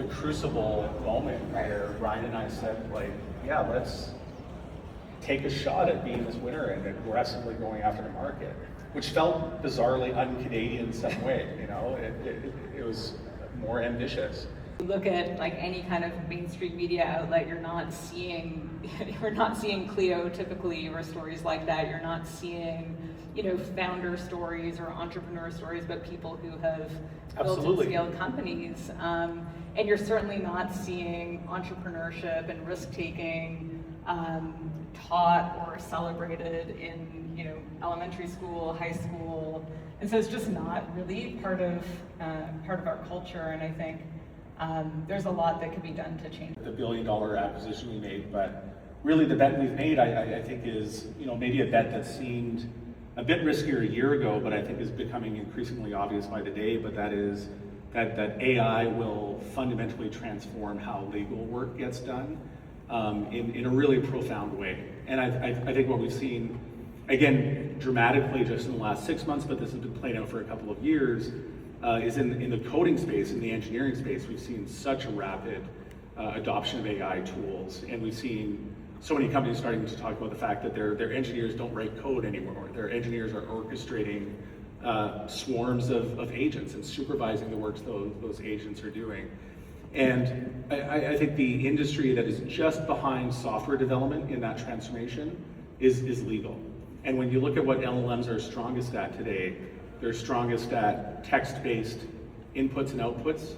crucible moment where Ryan and I said, like, yeah, let's take a shot at being this winner and aggressively going after the market, which felt bizarrely un-Canadian in some way. You know, it was more ambitious. Look at like any kind of mainstream media outlet, you're not seeing Clio typically or stories like that. You're not seeing, you know, founder stories or entrepreneur stories, but people who have built and scaled companies. And you're certainly not seeing entrepreneurship and risk-taking taught or celebrated in, you know, elementary school, high school. And so it's just not really part of our culture. And I think there's a lot that could be done to change. The $1 billion acquisition we made, but really the bet we've made, I think is, you know, maybe a bet that seemed a bit riskier a year ago, but I think is becoming increasingly obvious by the day, but that is that AI will fundamentally transform how legal work gets done in a really profound way. And I think what we've seen, again, dramatically just in the last 6 months, but this has been playing out for a couple of years, is in the coding space, in the engineering space, we've seen such a rapid adoption of AI tools, and we've seen so many companies starting to talk about the fact that their engineers don't write code anymore. Their engineers are orchestrating swarms of agents and supervising the work those agents are doing. And I think the industry that is just behind software development in that transformation is legal. And when you look at what LLMs are strongest at today, they're strongest at text-based inputs and outputs,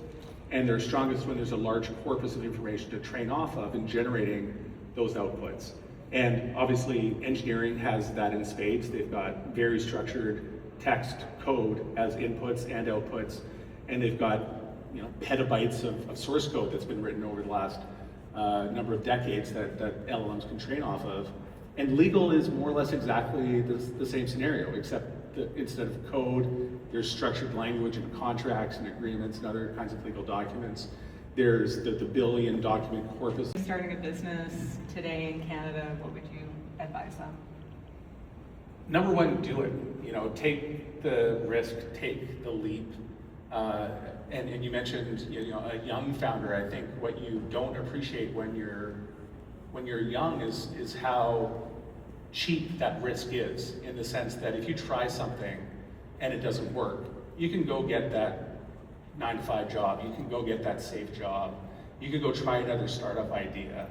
and they're strongest when there's a large corpus of information to train off of in generating those outputs. And obviously engineering has that in spades. They've got very structured text code as inputs and outputs, and they've got, you know, petabytes of source code that's been written over the last number of decades that LLMs can train off of. And legal is more or less exactly the same scenario, except that instead of code, there's structured language and contracts and agreements and other kinds of legal documents. There's the billion document corpus. Starting a business today in Canada, what would you advise them? Number one, do it. You know, take the risk, take the leap. And you mentioned, you know, a young founder. I think what you don't appreciate when you're young is how cheap that risk is, in the sense that if you try something and it doesn't work, you can go get that 9-to-5 job, you can go get that safe job, you can go try another startup idea.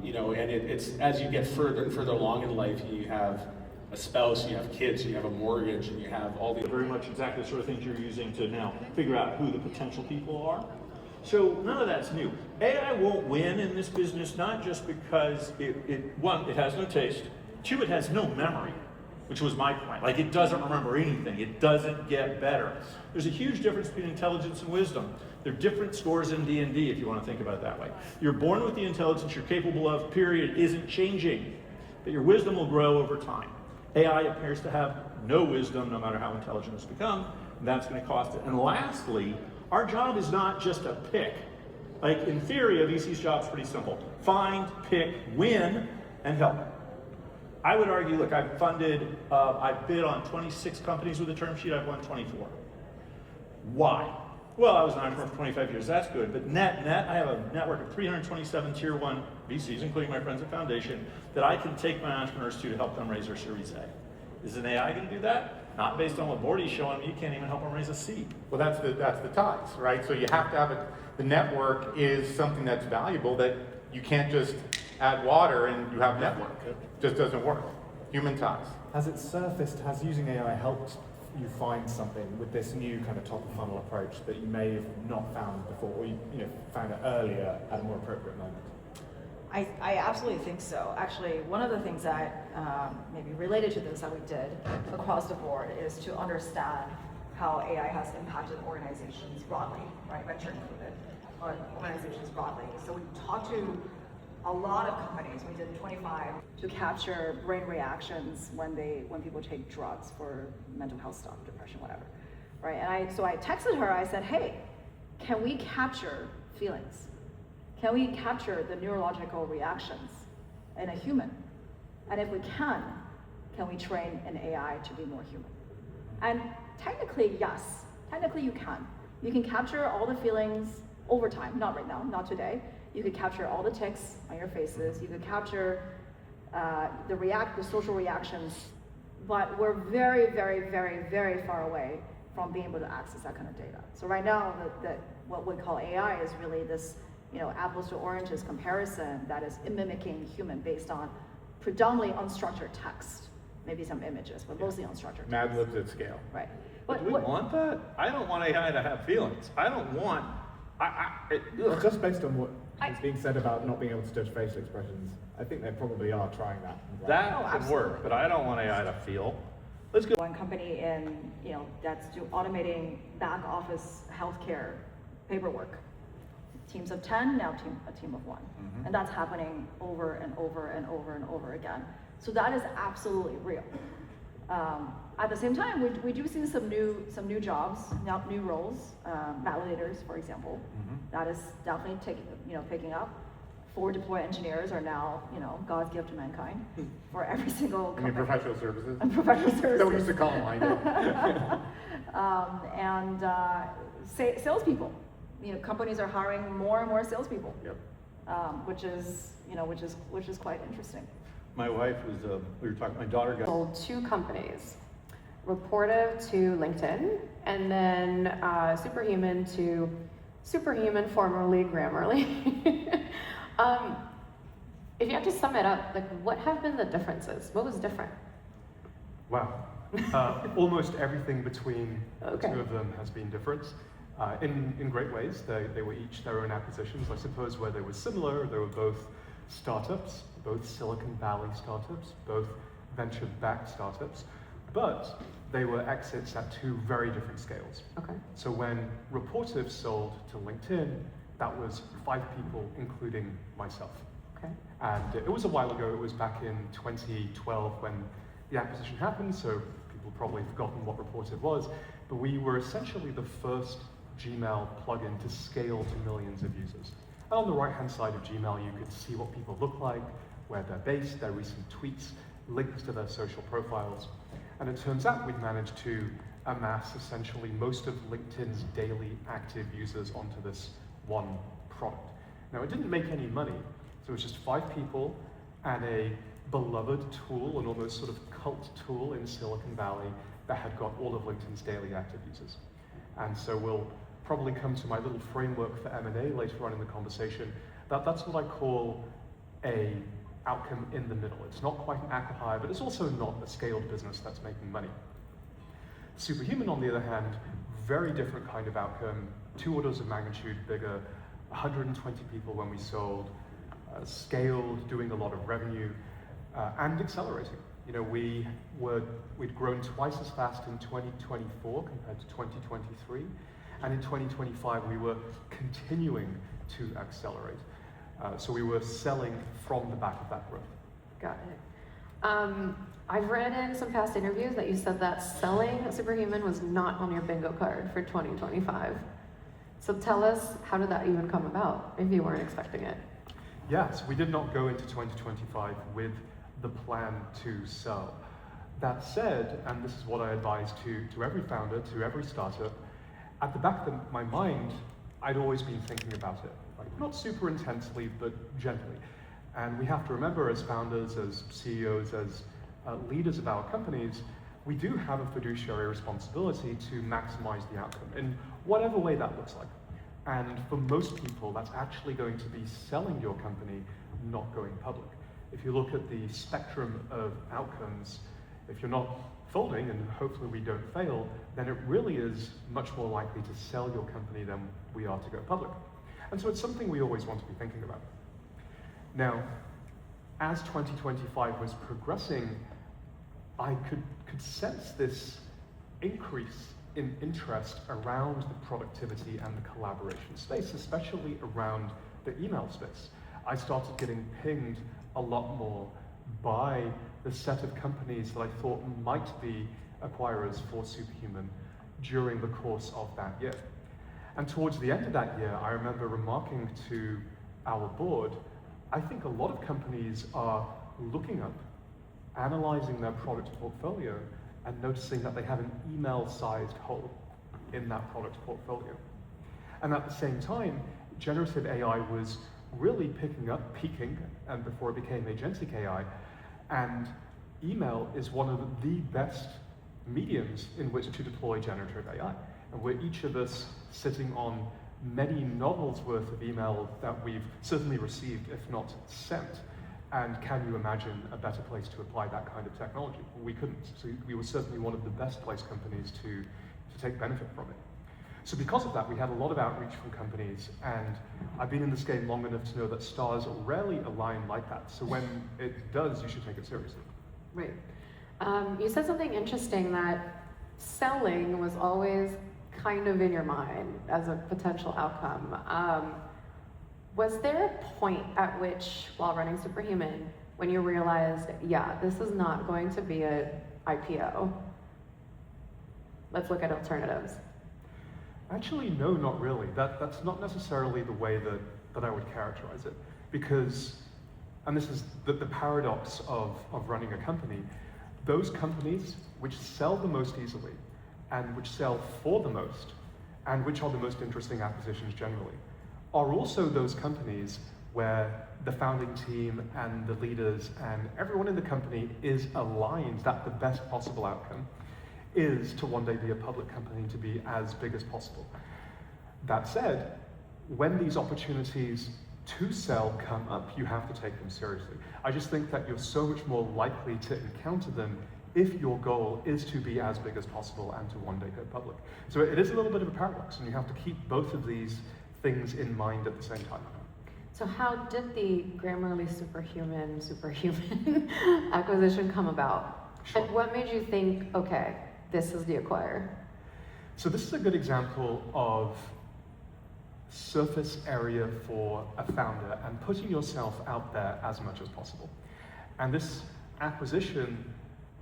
You know, and it's as you get further and further along in life, you have a spouse, you have kids, you have a mortgage, and you have all the very much exactly the sort of things you're using to now figure out who the potential people are. So none of that's new. AI won't win in this business, not just because one, it has no taste, two, it has no memory, which was my point. Like, it doesn't remember anything. It doesn't get better. There's a huge difference between intelligence and wisdom. They're different scores in D&D, if you want to think about it that way. You're born with the intelligence you're capable of, period, isn't changing, but your wisdom will grow over time. AI appears to have no wisdom, no matter how intelligent it's become, and that's going to cost it. And lastly, our job is not just a pick. Like, in theory, a VC's job is pretty simple. Find, pick, win, and help. I would argue, look, I've bid on 26 companies with a term sheet, I've won 24. Why? Well, I was an entrepreneur for 25 years, that's good, but net, I have a network of 327 tier 1 VCs, including my friends at Foundation, that I can take my entrepreneurs to help them raise their Series A. Is an AI going to do that? Not based on what Bordy's showing me, you can't even help them raise a seed. Well, that's the ties, right? So you have to have the network is something that's valuable, that you can't just add water and you have network. It just doesn't work. Human ties. Has it surfaced, has using AI helped you find something with this new kind of top of funnel approach that you may have not found before, or you found it earlier at a more appropriate moment? I absolutely think so. Actually, one of the things that maybe related to this that we did across the board is to understand how AI has impacted organizations broadly, right, venture included, or organizations broadly. So we talked to a lot of companies. We did 25 to capture brain reactions when people take drugs for mental health stuff, depression, whatever, right? And so I texted her. I said, hey, can we capture feelings? Can we capture the neurological reactions in a human? And if we can we train an AI to be more human? And technically, yes. Technically, you can. You can capture all the feelings, over time, not right now, not today, you could capture all the ticks on your faces, you could capture the social reactions, but we're very, very, very, very far away from being able to access that kind of data. So right now, what we call AI is really this, apples to oranges comparison that is mimicking human based on predominantly unstructured text, maybe some images, but mostly unstructured text. Mad Libs at scale. Right. But do we want that? I don't want AI to have feelings. I don't want, Well, just based on what is being said about not being able to judge facial expressions, I think they probably are trying that. that Oh, could absolutely. work, but I don't want AI to feel. Let's go. One company that's automating back office healthcare paperwork. Teams of 10, now a team of 1. And that's happening over and over and over and over again. So that is absolutely real. At the same time, we do see some new jobs, now new roles, validators, for example. That is definitely picking up. Forward deploy engineers are now, God's gift to mankind for every single I mean, company. professional services. And professional services. That we used to call them, I know. Salespeople. Companies are hiring more and more salespeople. Yep. Which is quite interesting. My wife was, we were talking, my daughter got. Sold 2 companies, Reportive to LinkedIn, and then Superhuman to Superhuman, formerly Grammarly. If you had to sum it up, like, what have been the differences? What was different? Wow. Almost everything between Okay. the two of them has been different. In great ways. They were each their own acquisitions. I suppose where they were similar, they were both startups, both Silicon Valley startups, both venture-backed startups, but they were exits at 2 very different scales. Okay. So when Reportive sold to LinkedIn, that was 5 people, including myself. Okay. And it was a while ago. It was back in 2012 when the acquisition happened, so people probably forgotten what Reportive was, but we were essentially the first Gmail plugin to scale to millions of users. And on the right-hand side of Gmail, you could see what people look like, where they're based, their recent tweets, links to their social profiles. And it turns out we'd managed to amass essentially most of LinkedIn's daily active users onto this one product. Now, it didn't make any money, so it was just 5 people and a beloved tool, an almost sort of cult tool in Silicon Valley that had got all of LinkedIn's daily active users. And so we'll probably come to my little framework for M&A later on in the conversation. That's what I call a outcome in the middle. It's not quite an acqui-hire, but it's also not a scaled business that's making money. Superhuman, on the other hand, very different kind of outcome, 2 orders of magnitude bigger, 120 people when we sold, scaled, doing a lot of revenue, and accelerating. We'd grown twice as fast in 2024 compared to 2023, and in 2025 we were continuing to accelerate. So we were selling from the back of that growth. Got it. I've read in some past interviews that you said that selling Superhuman was not on your bingo card for 2025. So tell us, how did that even come about if you weren't expecting it? Yes, we did not go into 2025 with the plan to sell. That said, and this is what I advise to every founder, to every startup, at the back of my mind, I'd always been thinking about it. Not super intensely, but gently. And we have to remember, as founders, as CEOs, as leaders of our companies, we do have a fiduciary responsibility to maximize the outcome in whatever way that looks like. And for most people, that's actually going to be selling your company, not going public. If you look at the spectrum of outcomes, if you're not folding, and hopefully we don't fail, then it really is much more likely to sell your company than we are to go public. And so it's something we always want to be thinking about. Now, as 2025 was progressing, I could sense this increase in interest around the productivity and the collaboration space, especially around the email space. I started getting pinged a lot more by the set of companies that I thought might be acquirers for Superhuman during the course of that year. And towards the end of that year, I remember remarking to our board, I think a lot of companies are looking up, analyzing their product portfolio, and noticing that they have an email-sized hole in that product portfolio. And at the same time, generative AI was really peaking, and before it became agentic AI, and email is one of the best mediums in which to deploy generative AI. And we're each of us sitting on many novels worth of email that we've certainly received, if not sent. And can you imagine a better place to apply that kind of technology? We couldn't. So we were certainly one of the best placed companies to take benefit from it. So because of that, we had a lot of outreach from companies, and I've been in this game long enough to know that stars rarely align like that. So when it does, you should take it seriously. Right. You said something interesting, that selling was always kind of in your mind as a potential outcome. Was there a point at which, while running Superhuman, when you realized, yeah, this is not going to be an IPO? Let's look at alternatives. Actually, no, not really. That's not necessarily the way that I would characterize it. Because, and this is the paradox of running a company, those companies which sell the most easily, and which sell for the most, and which are the most interesting acquisitions generally, are also those companies where the founding team and the leaders and everyone in the company is aligned that the best possible outcome is to one day be a public company, to be as big as possible. That said, when these opportunities to sell come up, you have to take them seriously. I just think that you're so much more likely to encounter them if your goal is to be as big as possible and to one day go public. So it is a little bit of a paradox, and you have to keep both of these things in mind at the same time. So how did the Grammarly Superhuman acquisition come about? Sure. And what made you think, okay, this is the acquire? So this is a good example of surface area for a founder and putting yourself out there as much as possible. And this acquisition,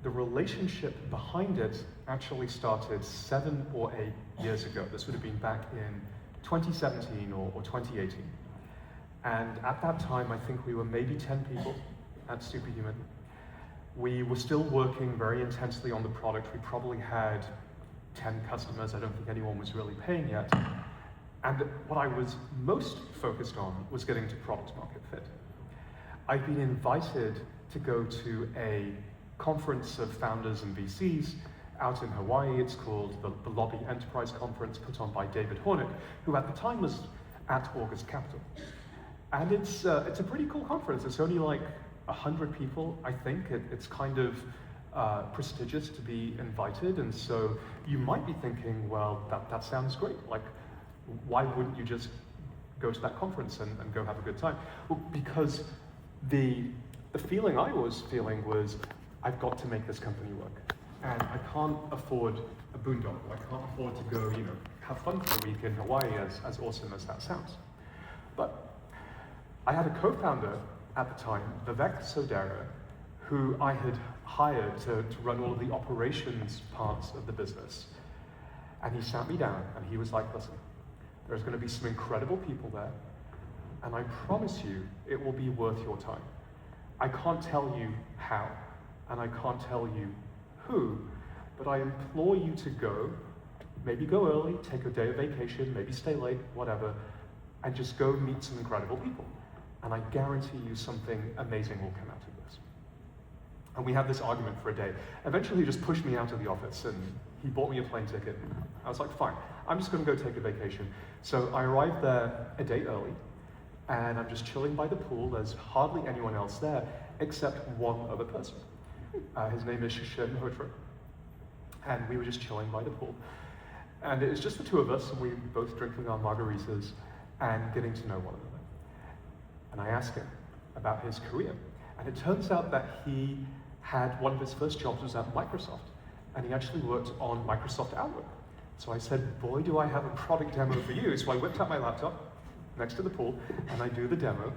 the relationship behind it actually started 7 or 8 years ago. This would have been back in 2017 or 2018. And at that time, I think we were maybe 10 people at Superhuman. We were still working very intensely on the product. We probably had 10 customers. I don't think anyone was really paying yet. And what I was most focused on was getting to product market fit. I've been invited to go to a conference of founders and VCs out in Hawaii. It's called the Lobby Enterprise Conference, put on by David Hornick, who at the time was at August Capital. And it's a pretty cool conference. It's only like 100 people, I think. It's kind of prestigious to be invited, and so you might be thinking, well, that sounds great. Like, why wouldn't you just go to that conference and go have a good time? Well, because the feeling I was feeling was, I've got to make this company work. And I can't afford a boondoggle. I can't afford to go, have fun for a week in Hawaii, as awesome as that sounds. But I had a co-founder at the time, Vivek Sodera, who I had hired to run all of the operations parts of the business. And he sat me down and he was like, listen, there's going to be some incredible people there, and I promise you it will be worth your time. I can't tell you how, and I can't tell you who, but I implore you to go, maybe go early, take a day of vacation, maybe stay late, whatever, and just go meet some incredible people. And I guarantee you something amazing will come out of this. And we had this argument for a day. Eventually he just pushed me out of the office and he bought me a plane ticket. I was like, fine, I'm just gonna go take a vacation. So I arrived there a day early, and I'm just chilling by the pool. There's hardly anyone else there except one other person. His name is Shishir Malhotra. And we were just chilling by the pool. And it was just the two of us, and we were both drinking our margaritas and getting to know one another. And I asked him about his career. And it turns out that he had one of his first jobs was at Microsoft. And he actually worked on Microsoft Outlook. So I said, boy, do I have a product demo for you. So I whipped out my laptop next to the pool, and I do the demo.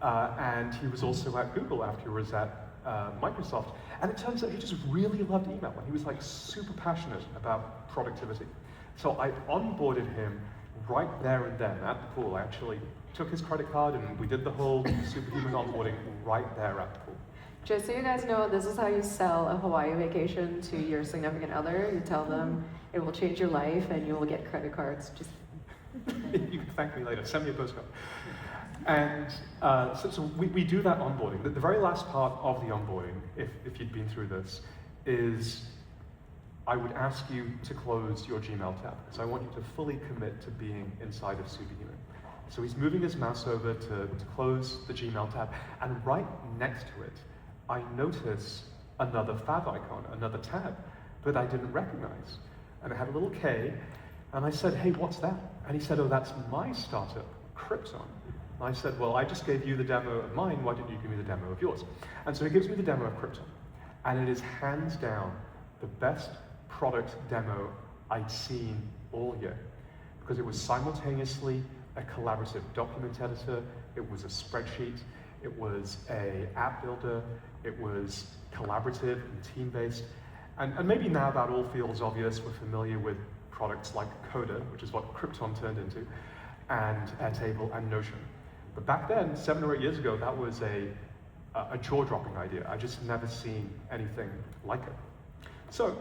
And he was also at Google after he was at Microsoft. And it turns out he just really loved email. And he was like super passionate about productivity. So I onboarded him right there and then at the pool. I actually took his credit card and we did the whole Superhuman onboarding right there at the pool. Just so you guys know, this is how you sell a Hawaii vacation to your significant other. You tell them it will change your life and you will get credit cards. Just You thank me later, send me a postcard. And so we do that onboarding. The very last part of the onboarding, if you'd been through this, is I would ask you to close your Gmail tab, because I want you to fully commit to being inside of Superhuman. So he's moving his mouse over to close the Gmail tab, and right next to it, I notice another fav icon, another tab, that I didn't recognize. And it had a little K, and I said, hey, what's that? And he said, oh, that's my startup, Krypton. And I said, well, I just gave you the demo of mine, why didn't you give me the demo of yours? And so he gives me the demo of Krypton, and it is hands down the best product demo I'd seen all year, because it was simultaneously a collaborative document editor, it was a spreadsheet, it was an app builder, it was collaborative and team-based. And maybe now that all feels obvious, we're familiar with products like Coda, which is what Krypton turned into, and Airtable and Notion. But back then, 7 or 8 years ago, that was a jaw-dropping idea. I just never seen anything like it. So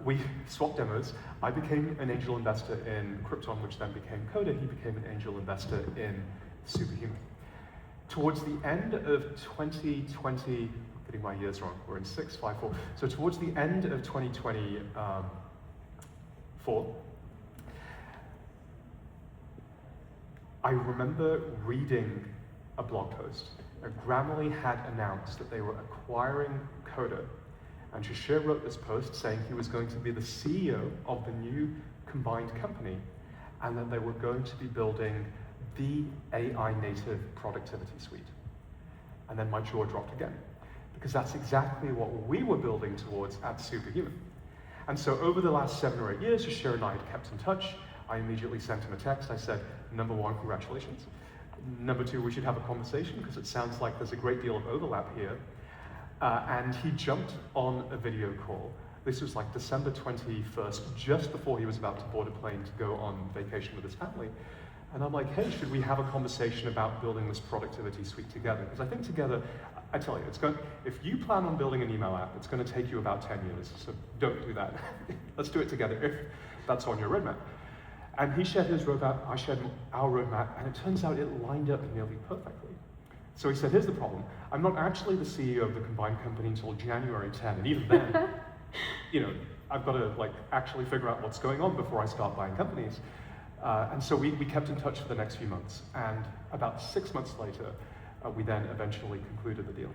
we swapped demos. I became an angel investor in Krypton, which then became Coda. He became an angel investor in Superhuman. Towards the end of 2020, I'm getting my years wrong, we're in 6, 5, 4. So towards the end of 2024, I remember reading a blog post. Grammarly had announced that they were acquiring Coda, and Shashir wrote this post saying he was going to be the CEO of the new combined company, and that they were going to be building the AI native productivity suite. And then my jaw dropped again, because that's exactly what we were building towards at Superhuman. And so over the last 7 or 8 years, Shashir and I had kept in touch. I immediately sent him a text. I said, number 1, congratulations. Number 2, we should have a conversation, because it sounds like there's a great deal of overlap here. And he jumped on a video call. This was like December 21st, just before he was about to board a plane to go on vacation with his family. And I'm like, hey, should we have a conversation about building this productivity suite together? Because I think together, I tell you, if you plan on building an email app, it's going to take you about 10 years. So don't do that. Let's do it together if that's on your roadmap. And he shared his roadmap, I shared our roadmap, and it turns out it lined up nearly perfectly. So he said, here's the problem. I'm not actually the CEO of the combined company until January 10, and even then, I've got to actually figure out what's going on before I start buying companies. And so we kept in touch for the next few months, and about 6 months later, we then eventually concluded the deal.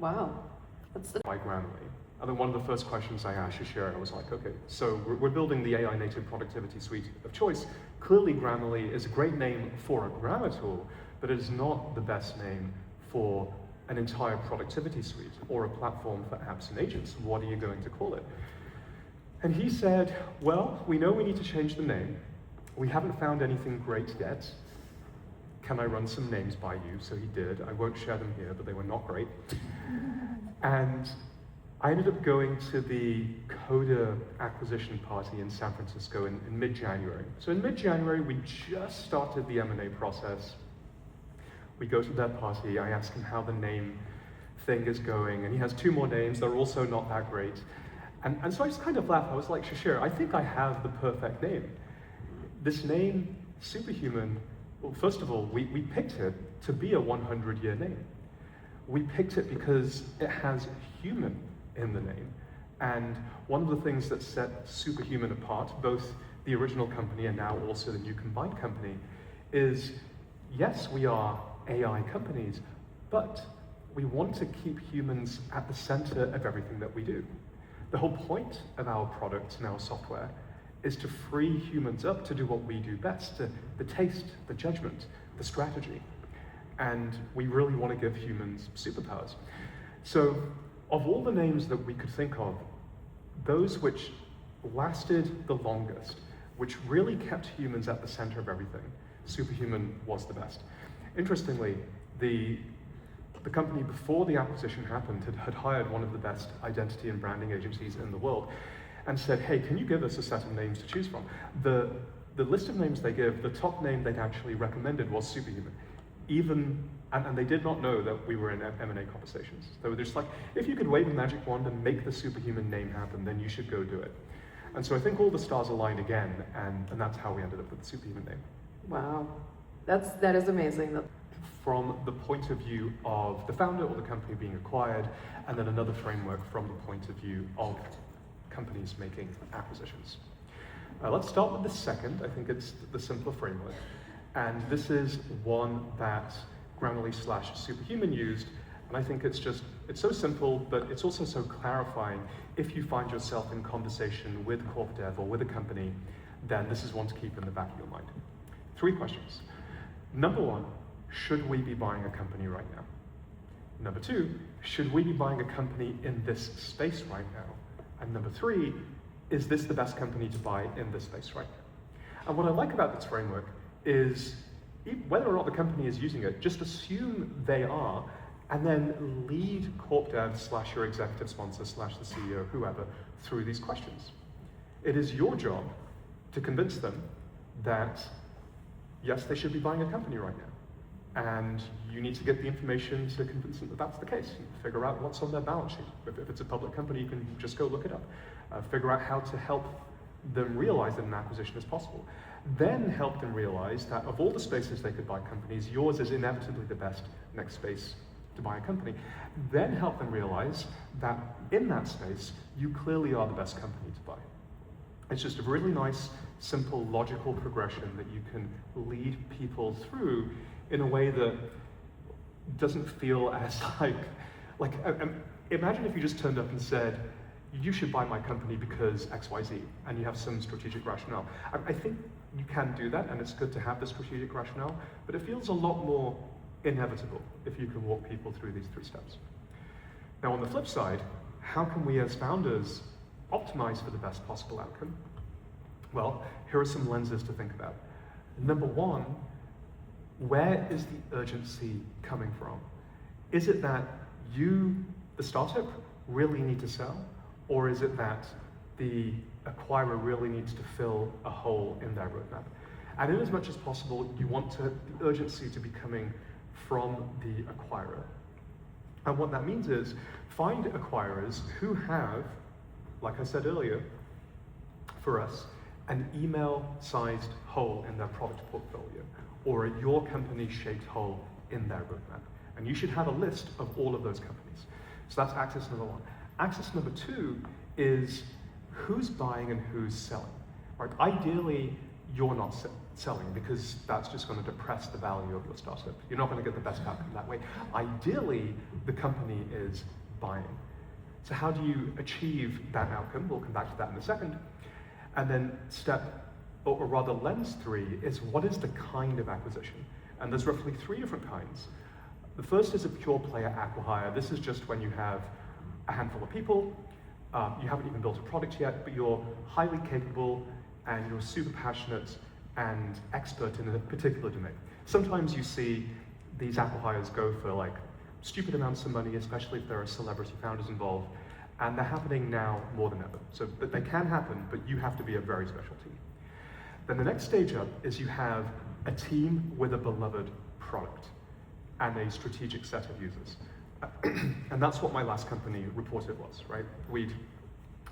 Wow. That's the By Grammarly. And then one of the first questions I asked Shashir, I was like, okay, so we're building the AI native productivity suite of choice. Clearly Grammarly is a great name for a grammar tool, but it is not the best name for an entire productivity suite or a platform for apps and agents. What are you going to call it? And he said, well, we know we need to change the name. We haven't found anything great yet. Can I run some names by you? So he did. I won't share them here, but they were not great. And I ended up going to the Coda acquisition party in San Francisco in mid-January. So in mid-January, we just started the M&A process. We go to their party, I ask him how the name thing is going, and he has 2 more names, they're also not that great. And so I just kind of laughed, I was like, Shashir, I think I have the perfect name. This name, Superhuman, well, first of all, we picked it to be a 100-year name. We picked it because it has human in the name. And one of the things that set Superhuman apart, both the original company and now also the new combined company, is yes, we are AI companies, but we want to keep humans at the center of everything that we do. The whole point of our product and our software is to free humans up to do what we do best, the taste, the judgment, the strategy. And we really want to give humans superpowers. So of all the names that we could think of, those which lasted the longest, which really kept humans at the center of everything, Superhuman was the best. Interestingly, the company before the acquisition happened had hired one of the best identity and branding agencies in the world and said, hey, can you give us a set of names to choose from? The list of names they give, the top name they'd actually recommended was Superhuman. And they did not know that we were in M&A conversations. They were just like, if you could wave a magic wand and make the Superhuman name happen, then you should go do it. And so I think all the stars aligned again, and that's how we ended up with the Superhuman name. Wow, that is amazing. From the point of view of the founder or the company being acquired, and then another framework from the point of view of companies making acquisitions. Let's start with the second. I think it's the simpler framework. And this is one that Grammarly/Superhuman used, and I think it's so simple, but it's also so clarifying. If you find yourself in conversation with corp dev or with a company, then this is one to keep in the back of your mind. 3 questions. Number 1, should we be buying a company right now? Number 2, should we be buying a company in this space right now? And number 3, is this the best company to buy in this space right now? And what I like about this framework is whether or not the company is using it, just assume they are, and then lead corp dev / your executive sponsor / the CEO, whoever, through these questions. It is your job to convince them that, yes, they should be buying a company right now. And you need to get the information to convince them that that's the case. Figure out what's on their balance sheet. If it's a public company, you can just go look it up. Figure out how to help them realize that an acquisition is possible. Then help them realize that of all the spaces they could buy companies, yours is inevitably the best next space to buy a company. Then help them realize that in that space, you clearly are the best company to buy. It's just a really nice, simple, logical progression that you can lead people through in a way that doesn't feel as like imagine if you just turned up and said, you should buy my company because XYZ, and you have some strategic rationale. I think you can do that, and it's good to have the strategic rationale, but it feels a lot more inevitable if you can walk people through these 3 steps. Now, on the flip side, how can we as founders optimize for the best possible outcome? Well, here are some lenses to think about. Number 1, where is the urgency coming from? Is it that you, the startup, really need to sell? Or is it that the acquirer really needs to fill a hole in their roadmap? And in as much as possible, you want the urgency to be coming from the acquirer. And what that means is, find acquirers who have, like I said earlier, for us, an email-sized hole in their product portfolio, or a your company-shaped hole in their roadmap. And you should have a list of all of those companies. So that's axis number 1. Axis number 2 is who's buying and who's selling. Right? Ideally, you're not selling because that's just going to depress the value of your startup. You're not going to get the best outcome that way. Ideally, the company is buying. So how do you achieve that outcome? We'll come back to that in a second. And then lens 3 is what is the kind of acquisition? And there's roughly 3 different kinds. The first is a pure player acqui-hire. This is just when you have a handful of people, you haven't even built a product yet, but you're highly capable and you're super passionate and expert in a particular domain. Sometimes you see these acqui-hires go for like stupid amounts of money, especially if there are celebrity founders involved, and they're happening now more than ever. So they can happen, but you have to be a very special team. Then the next stage up is you have a team with a beloved product and a strategic set of users. And that's what my last company, Reported, was, right? We'd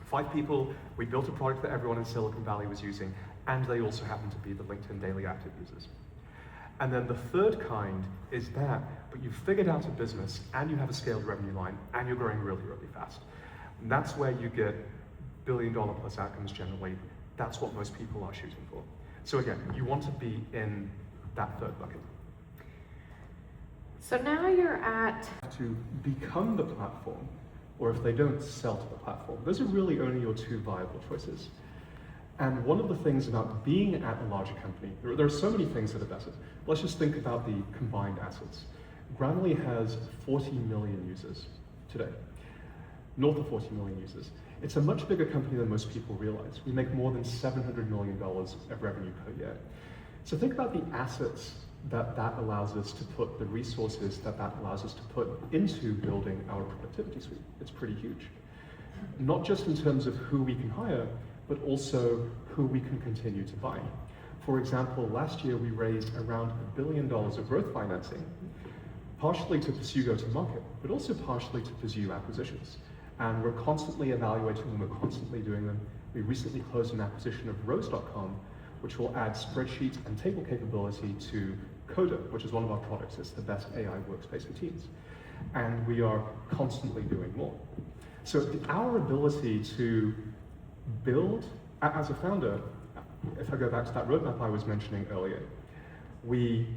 5 people, we built a product that everyone in Silicon Valley was using, and they also happened to be the LinkedIn daily active users. And then the third kind is that, but you've figured out a business, and you have a scaled revenue line, and you're growing really, really fast. And that's where you get billion-dollar plus outcomes generally. That's what most people are shooting for. So again, you want to be in that third bucket. So now you're at To become the platform, or if they don't, sell to the platform. Those are really only your 2 viable choices. And one of the things about being at a larger company, there are so many things that are better. Let's just think about the combined assets. Grammarly has 40 million users today, north of 40 million users. It's a much bigger company than most people realize. We make more than $700 million of revenue per year. So think about the assets that allows us to put, the resources that allows us to put into building our productivity suite. It's pretty huge. Not just in terms of who we can hire, but also who we can continue to buy. For example, last year we raised around $1 billion of growth financing, partially to pursue go-to-market, but also partially to pursue acquisitions. And we're constantly evaluating them, we're constantly doing them. We recently closed an acquisition of Rose.com, which will add spreadsheet and table capability to Coda, which is one of our products. It's the best AI workspace for teams. And we are constantly doing more. So our ability to build, as a founder, if I go back to that roadmap I was mentioning earlier, we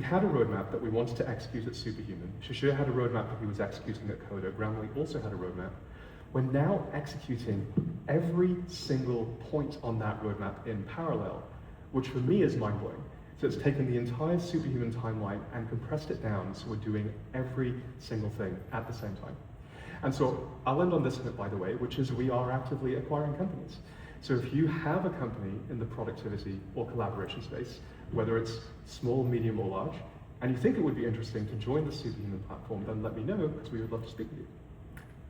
had a roadmap that we wanted to execute at Superhuman. Shashir had a roadmap that he was executing at Coda. Grammarly also had a roadmap. We're now executing every single point on that roadmap in parallel, which for me is mind-blowing. So it's taken the entire Superhuman timeline and compressed it down, so we're doing every single thing at the same time. And so I'll end on this note, by the way, which is we are actively acquiring companies. So if you have a company in the productivity or collaboration space, whether it's small, medium, or large, and you think it would be interesting to join the Superhuman platform, then let me know, because we would love to speak with you.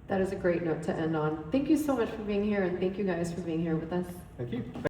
That is a great note to end on. Thank you so much for being here, and thank you guys for being here with us. Thank you.